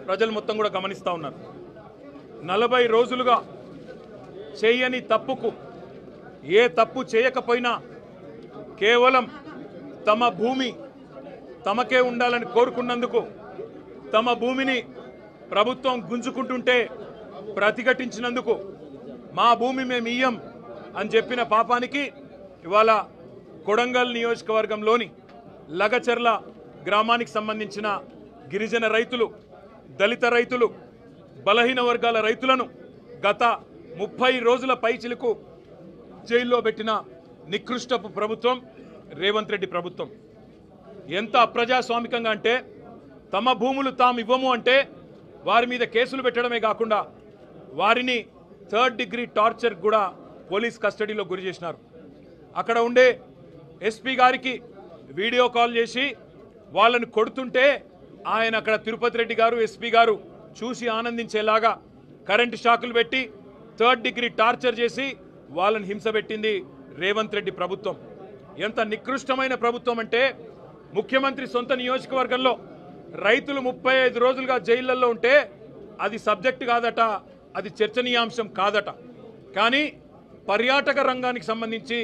ప్రజలు మొత్తం కూడా గమనిస్తూ ఉన్నారు. 40 రోజులుగా చేయని తప్పుకు ఏ తప్పు చేయకపోయినా కేవలం తమ భూమి తమకే ఉండాలని కోరుకున్నందుకు తమ భూమిని ప్రభుత్వం గుంజుకుంటుంటే ప్రతిఘటించినందుకు మా భూమి మేము ఇయ్యం అని చెప్పిన పాపానికి ఇవాళ కొడంగల్ నియోజకవర్గంలోని లగచర్ల గ్రామానికి సంబంధించిన గిరిజన రైతులు, దళిత రైతులు, బలహీన వర్గాల రైతులను గత 30 రోజుల పైచిలకు జైల్లో పెట్టిన నికృష్టపు ప్రభుత్వం రేవంత్ రెడ్డి ప్రభుత్వం. ఎంత అప్రజాస్వామికంగా అంటే తమ భూములు తాము ఇవ్వము అంటే వారి మీద కేసులు పెట్టడమే కాకుండా వారిని 3rd డిగ్రీ టార్చర్ కూడా పోలీస్ కస్టడీలో గురి చేసినారు. అక్కడ ఉండే ఎస్పీ గారికి వీడియో కాల్ చేసి వాళ్ళని కొడుతుంటే ఆయన అక్కడ తిరుపతి రెడ్డి గారు, ఎస్పీ గారు చూసి ఆనందించేలాగా కరెంటు షాకులు పెట్టి 3rd డిగ్రీ టార్చర్ చేసి వాళ్ళని హింస పెట్టింది రేవంత్ రెడ్డి ప్రభుత్వం. ఎంత నికృష్టమైన ప్రభుత్వం అంటే ముఖ్యమంత్రి సొంత నియోజకవర్గంలో రైతులు 35 రోజులుగా జైళ్లలో ఉంటే అది సబ్జెక్ట్ కాదట, అది చర్చనీయాంశం కాదట. కానీ పర్యాటక రంగానికి సంబంధించి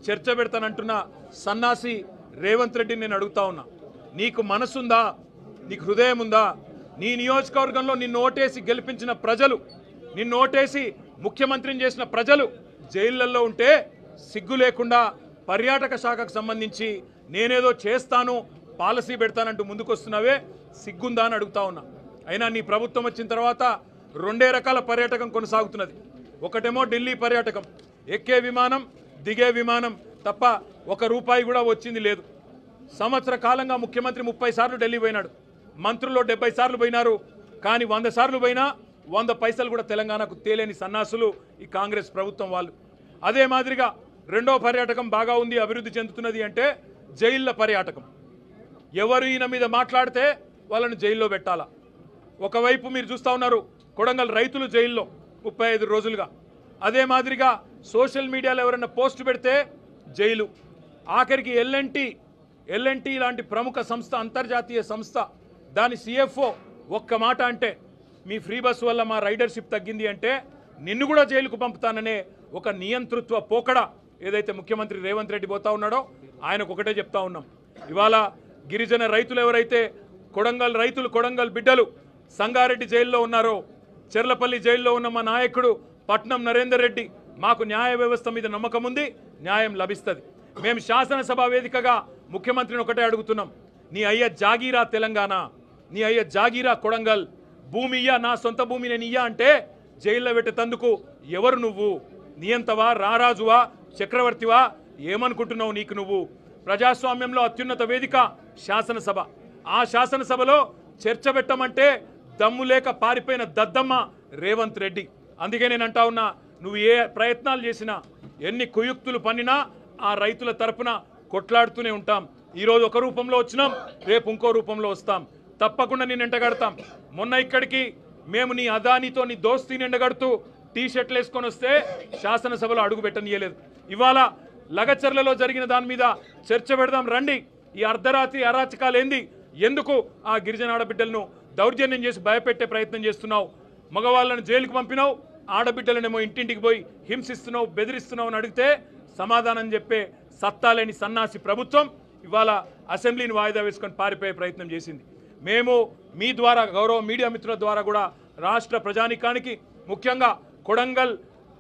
చర్చ పెడతానంటున్న సన్నాసి రేవంత్ రెడ్డిని నేను అడుగుతా ఉన్నా, నీకు మనసుందా? నీకు హృదయం ఉందా? నీ నియోజకవర్గంలో నిన్ను ఓటేసి గెలిపించిన ప్రజలు, నిన్ను ఓటేసి ముఖ్యమంత్రిని చేసిన ప్రజలు జైళ్లలో ఉంటే సిగ్గు లేకుండా పర్యాటక శాఖకు సంబంధించి నేనేదో చేస్తాను, పాలసీ పెడతానంటూ ముందుకొస్తున్నావే, సిగ్గుందా అని అడుగుతా ఉన్నా. అయినా నీ ప్రభుత్వం వచ్చిన తర్వాత 2 రకాల పర్యాటకం కొనసాగుతున్నది. ఒకటేమో ఢిల్లీ పర్యాటకం, ఎక్కే విమానం దిగే విమానం తప్ప ₹1 కూడా వచ్చింది లేదు. సంవత్సర కాలంగా ముఖ్యమంత్రి 30 సార్లు ఢిల్లీ పోయినాడు, మంత్రుల్లో 70 సార్లు పోయినారు. కానీ 100 సార్లు పోయినా 100 పైసలు కూడా తెలంగాణకు తేలేని సన్నాసులు ఈ కాంగ్రెస్ ప్రభుత్వం వాళ్ళు. అదే మాదిరిగా రెండో పర్యాటకం బాగా ఉంది, అభివృద్ధి చెందుతున్నది అంటే జైళ్ల పర్యాటకం. ఎవరు ఈయన మీద మాట్లాడితే వాళ్ళని జైల్లో పెట్టాలా. ఒకవైపు మీరు చూస్తూ ఉన్నారు కొడంగల్ రైతులు జైల్లో 35 రోజులుగా. అదే మాదిరిగా సోషల్ మీడియాలో ఎవరైనా పోస్ట్ పెడితే జైలు. ఆఖరికి ఎల్ఎన్టీ లాంటి ప్రముఖ సంస్థ, అంతర్జాతీయ సంస్థ, దాని CFO ఒక్క మాట అంటే మీ ఫ్రీ బస్ వల్ల మా రైడర్షిప్ తగ్గింది అంటే నిన్ను కూడా జైలుకు పంపుతాననే ఒక నియంతృత్వ పోకడ ఏదైతే ముఖ్యమంత్రి రేవంత్ రెడ్డి పోతా ఉన్నాడో ఆయనకు ఒకటే చెప్తా ఉన్నాం. ఇవాళ గిరిజన రైతులు ఎవరైతే కొడంగల్ రైతులు, కొడంగల్ బిడ్డలు సంగారెడ్డి జైల్లో ఉన్నారో, చెర్లపల్లి జైల్లో ఉన్న మా నాయకుడు పట్నం నరేందర్ రెడ్డి, మాకు న్యాయ వ్యవస్థ మీద నమ్మకం ఉంది, న్యాయం లభిస్తుంది. మేము శాసనసభ వేదికగా ముఖ్యమంత్రిని ఒకటే అడుగుతున్నాం, నీ అయ్య జాగీరా తెలంగాణ, నీ అయ్య జాగీరా కొడంగల్, భూమి ఇయ్యా, నా సొంత భూమి నేను ఇయ్యా అంటే జైల్లో పెట్టేందుకు ఎవరు నువ్వు? నియంతవా, రారాజువా, చక్రవర్తివా? ఏమనుకుంటున్నావు నీకు నువ్వు? ప్రజాస్వామ్యంలో అత్యున్నత వేదిక శాసనసభ. ఆ శాసనసభలో చర్చ పెట్టమంటే దమ్ము లేక పారిపోయిన దద్దమ్మ రేవంత్ రెడ్డి. అందుకే నేను అంటా ఉన్నా, నువ్వు ఏ ప్రయత్నాలు చేసినా, ఎన్ని కుయుక్తులు పన్నినా ఆ రైతుల తరపున కొట్లాడుతూనే ఉంటాం. ఈరోజు ఒక రూపంలో వచ్చినాం, రేపు ఇంకో రూపంలో వస్తాం. తప్పకుండా నేను ఎండగడతాం. మొన్న ఇక్కడికి మేము నీ అదానితో నీ దోస్తీని ఎండగడుతూ టీ-షర్ట్లు వేసుకొని వస్తే శాసనసభలో అడుగు పెట్టనీయలేదు. ఇవాళ లగచర్లలో జరిగిన దాని మీద చర్చ పెడదాం రండి. ఈ అర్ధరాత్రి అరాచకాలు ఏంది? ఎందుకు ఆ గిరిజన ఆడబిడ్డలను దౌర్జన్యం చేసి భయపెట్టే ప్రయత్నం చేస్తున్నావు? మగవాళ్ళను జైలుకు పంపినావు, ఆడబిడ్డలనేమో ఇంటింటికి పోయి హింసిస్తున్నావు, బెదిరిస్తున్నావు అని అడిగితే సమాధానం చెప్పే సత్తా లేని సన్నాసి ప్రభుత్వం ఇవాళ అసెంబ్లీని వాయిదా వేసుకొని పారిపోయే ప్రయత్నం చేసింది. మేము మీ ద్వారా, గౌరవ మీడియా మిత్రుల ద్వారా కూడా రాష్ట్ర ప్రజానికానికి, ముఖ్యంగా కొడంగల్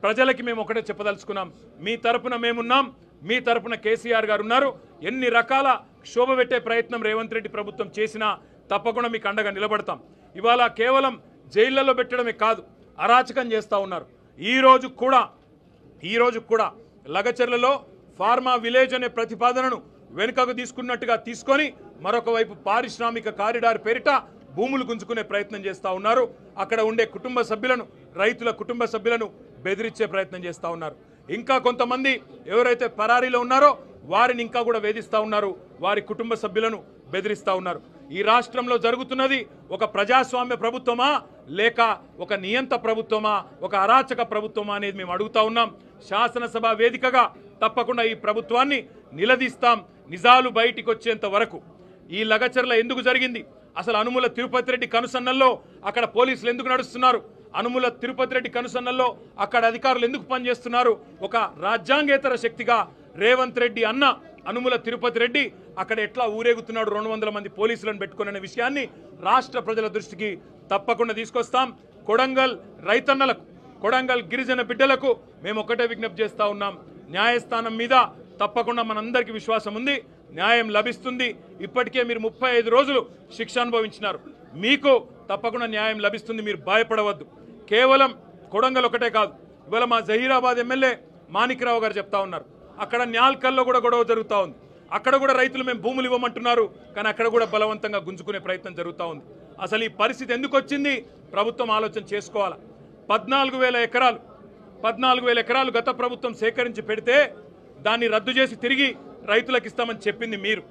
ప్రజలకి మేము ఒకటే చెప్పదలుచుకున్నాం, మీ తరపున మేమున్నాం, మీ తరపున కేసీఆర్ గారు ఉన్నారు. ఎన్ని రకాల క్షోభ పెట్టే ప్రయత్నం రేవంత్ రెడ్డి ప్రభుత్వం చేసినా తప్పకుండా మీకు అండగా నిలబడతాం. ఇవాళ కేవలం జైళ్లలో పెట్టడమే కాదు, అరాచకం చేస్తూ ఉన్నారు. ఈ రోజు కూడా లగచర్లలో ఫార్మా విలేజ్ అనే ప్రతిపాదనను వెనుకకు తీసుకున్నట్టుగా తీసుకొని మరొక వైపు పారిశ్రామిక కారిడార్ పేరిట భూములు గుంజుకునే ప్రయత్నం చేస్తూ ఉన్నారు. అక్కడ ఉండే కుటుంబ సభ్యులను, రైతుల కుటుంబ సభ్యులను బెదిరించే ప్రయత్నం చేస్తూ ఉన్నారు. ఇంకా కొంతమంది ఎవరైతే పరారీలో ఉన్నారో వారిని ఇంకా కూడా వేధిస్తూ ఉన్నారు, వారి కుటుంబ సభ్యులను బెదిరిస్తూ ఉన్నారు. ఈ రాష్ట్రంలో జరుగుతున్నది ఒక ప్రజాస్వామ్య ప్రభుత్వమా లేక ఒక నియంత ప్రభుత్వమా, ఒక అరాచక ప్రభుత్వమా అనేది మేము అడుగుతా ఉన్నాం. శాసనసభ వేదికగా తప్పకుండా ఈ ప్రభుత్వాన్ని నిలదీస్తాం, నిజాలు బయటికి వచ్చేంత వరకు. ఈ లగచర్ల ఎందుకు జరిగింది, అసలు అనుముల తిరుపతి రెడ్డి కనుసన్నల్లో అక్కడ పోలీసులు ఎందుకు నడుస్తున్నారు? అనుముల తిరుపతి రెడ్డి కనుసన్నల్లో అక్కడ అధికారులు ఎందుకు పనిచేస్తున్నారు? ఒక రాజ్యాంగేతర శక్తిగా రేవంత్ రెడ్డి అన్న అనుముల తిరుపతి రెడ్డి అక్కడ ఎట్లా ఊరేగుతున్నాడు 200 మంది పోలీసులను పెట్టుకునే విషయాన్ని రాష్ట్ర ప్రజల దృష్టికి తప్పకుండా తీసుకొస్తాం. కొడంగల్ రైతన్నలకు, కొడంగల్ గిరిజన బిడ్డలకు మేము ఒకటే విజ్ఞప్తి చేస్తా ఉన్నాం. న్యాయస్థానం మీద తప్పకుండా మనందరికీ విశ్వాసం ఉంది, న్యాయం లభిస్తుంది. ఇప్పటికే మీరు 35 రోజులు శిక్ష అనుభవించినారు, మీకు తప్పకుండా న్యాయం లభిస్తుంది. మీరు భయపడవద్దు. కేవలం కొడంగల్ ఒకటే కాదు, ఇవాళ మా జహీరాబాద్ ఎమ్మెల్యే మాణిక్రావు గారు చెప్తా ఉన్నారు, అక్కడ న్యాల్కల్లో కూడా గొడవ జరుగుతూ ఉంది. అక్కడ కూడా రైతులు మేము భూములు ఇవ్వమంటున్నారు, కానీ అక్కడ కూడా బలవంతంగా గుంజుకునే ప్రయత్నం జరుగుతూ ఉంది. అసలు ఈ పరిస్థితి ఎందుకు వచ్చింది? ప్రభుత్వం ఆలోచన చేసుకోవాలి. 14,000 ఎకరాలు గత ప్రభుత్వం సేకరించి పెడితే దాన్ని రద్దు చేసి తిరిగి రైతులకు ఇస్తామని చెప్పింది మీరు.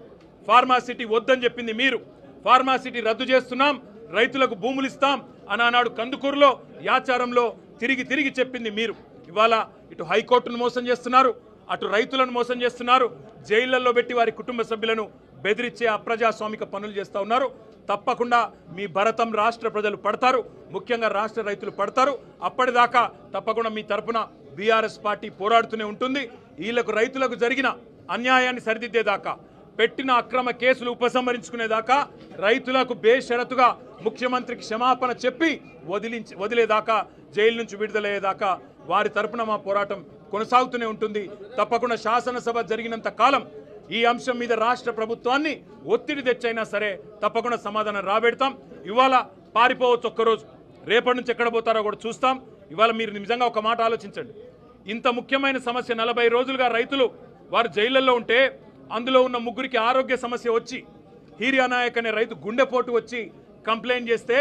ఫార్మాసిటీ వద్దని చెప్పింది మీరు. ఫార్మాసిటీ రద్దు చేస్తున్నాం, రైతులకు భూములు ఇస్తాం అని ఆనాడు కందుకూరులో, యాచారంలో తిరిగి చెప్పింది మీరు. ఇవాళ ఇటు హైకోర్టును మోసం చేస్తున్నారు, అటు రైతులను మోసం చేస్తున్నారు, జైళ్లలో పెట్టి వారి కుటుంబ సభ్యులను బెదిరించే అప్రజాస్వామిక పనులు చేస్తూ ఉన్నారు. తప్పకుండా మీ భరతం రాష్ట్ర ప్రజలు పడతారు, ముఖ్యంగా రాష్ట్ర రైతులు పడతారు. అప్పటిదాకా తప్పకుండా మీ తరపున బీఆర్ఎస్ పార్టీ పోరాడుతూనే ఉంటుంది. వీళ్లకు రైతులకు జరిగిన అన్యాయాన్ని సరిదిద్దేదాకా, పెట్టిన అక్రమ కేసులు ఉపసంహరించుకునేదాకా, రైతులకు బేషరతుగా ముఖ్యమంత్రికి క్షమాపణ చెప్పి వదిలేదాకా, జైలు నుంచి విడుదలయ్యేదాకా వారి తరపున మా పోరాటం కొనసాగుతూనే ఉంటుంది. తప్పకుండా శాసనసభ జరిగినంత కాలం ఈ అంశం మీద రాష్ట్ర ప్రభుత్వాన్ని ఒత్తిడి తెచ్చైనా సరే తప్పకుండా సమాధానం రాబెడతాం. ఇవాళ పారిపోవచ్చు ఒక్కరోజు, రేపటి నుంచి ఎక్కడ పోతారో కూడా చూస్తాం. ఇవాళ మీరు నిజంగా ఒక మాట ఆలోచించండి. ఇంత ముఖ్యమైన సమస్య 40 రోజులుగా రైతులు వారు జైళ్లలో ఉంటే, అందులో ఉన్న 3 ఆరోగ్య సమస్య వచ్చి, హీరియా నాయక్ అనే రైతు గుండెపోటు వచ్చి కంప్లైంట్ చేస్తే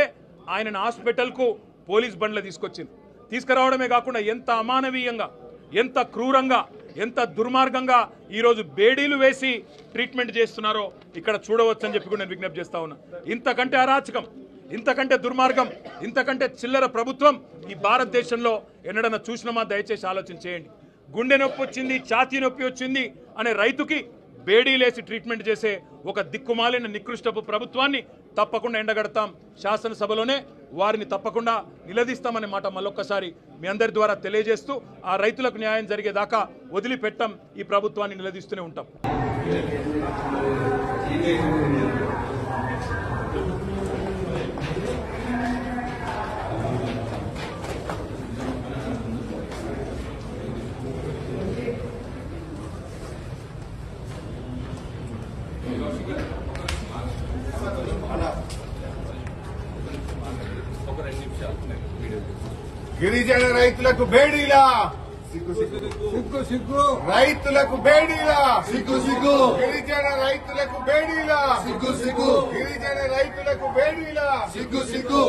ఆయనను హాస్పిటల్కు పోలీస్ బండ్లు తీసుకురావడమే కాకుండా ఎంత అమానవీయంగా, ఎంత క్రూరంగా, ఎంత దుర్మార్గంగా ఈరోజు బేడీలు వేసి ట్రీట్మెంట్ చేస్తున్నారో ఇక్కడ చూడవచ్చని చెప్పి కూడా నేను విజ్ఞప్తి చేస్తా ఉన్నా. ఇంతకంటే అరాచకం, ఇంతకంటే దుర్మార్గం, ఇంతకంటే చిల్లర ప్రభుత్వం ఈ భారతదేశంలో ఎన్నడన్నా చూసినామా? దయచేసి ఆలోచన చేయండి. గుండె నొప్పి వచ్చింది, ఛాతీ నొప్పి వచ్చింది అనే రైతుకి బేడీలేసి ట్రీట్మెంట్ చేసే ఒక దిక్కుమాలిన నికృష్టపు ప్రభుత్వాన్ని తప్పకుండా ఎండగడతాం. శాసనసభలోనే వారిని తప్పకుండా నిలదీస్తామనే మాట మళ్ళొక్కసారి మీ అందరి ద్వారా తెలియజేస్తూ, ఆ రైతులకు న్యాయం జరిగేదాకా వదిలిపెట్టాం, ఈ ప్రభుత్వాన్ని నిలదీస్తూనే ఉంటాం. గిరిజన రైతులకు బేడీలా, సిగ్గు రైతులకు బేడీలా, సిగ్గు గిరిజన రైతులకు బేడీలా, సిగ్గు గిరిజన రైతులకు బేడీలా, సిగ్గు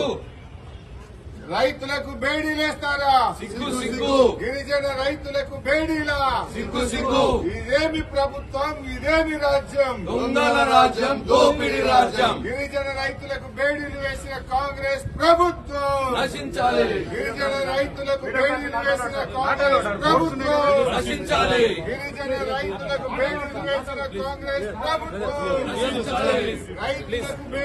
రైతులకు బేడీలేస్తారా? సిగ్గు గిరిజన రైతులకు బేడీలా, సిగ్గు ఇదేమి ప్రభుత్వం, ఇదేమి రాజ్యం? దొంగల రాజ్యం, దోపిడీ రాజ్యం. గిరిజన రైతులకు బేడీలు వేసిన కాంగ్రెస్ ప్రభుత్వం నశించాలి, గిరిజన రైతులకు బేడీలు వేసిన కాంగ్రెస్ ప్రభుత్వం నశించాలి, గిరిజన రైతులకు బేడీలు వేసిన కాంగ్రెస్ ప్రభుత్వం నశించాలి. రైతులకు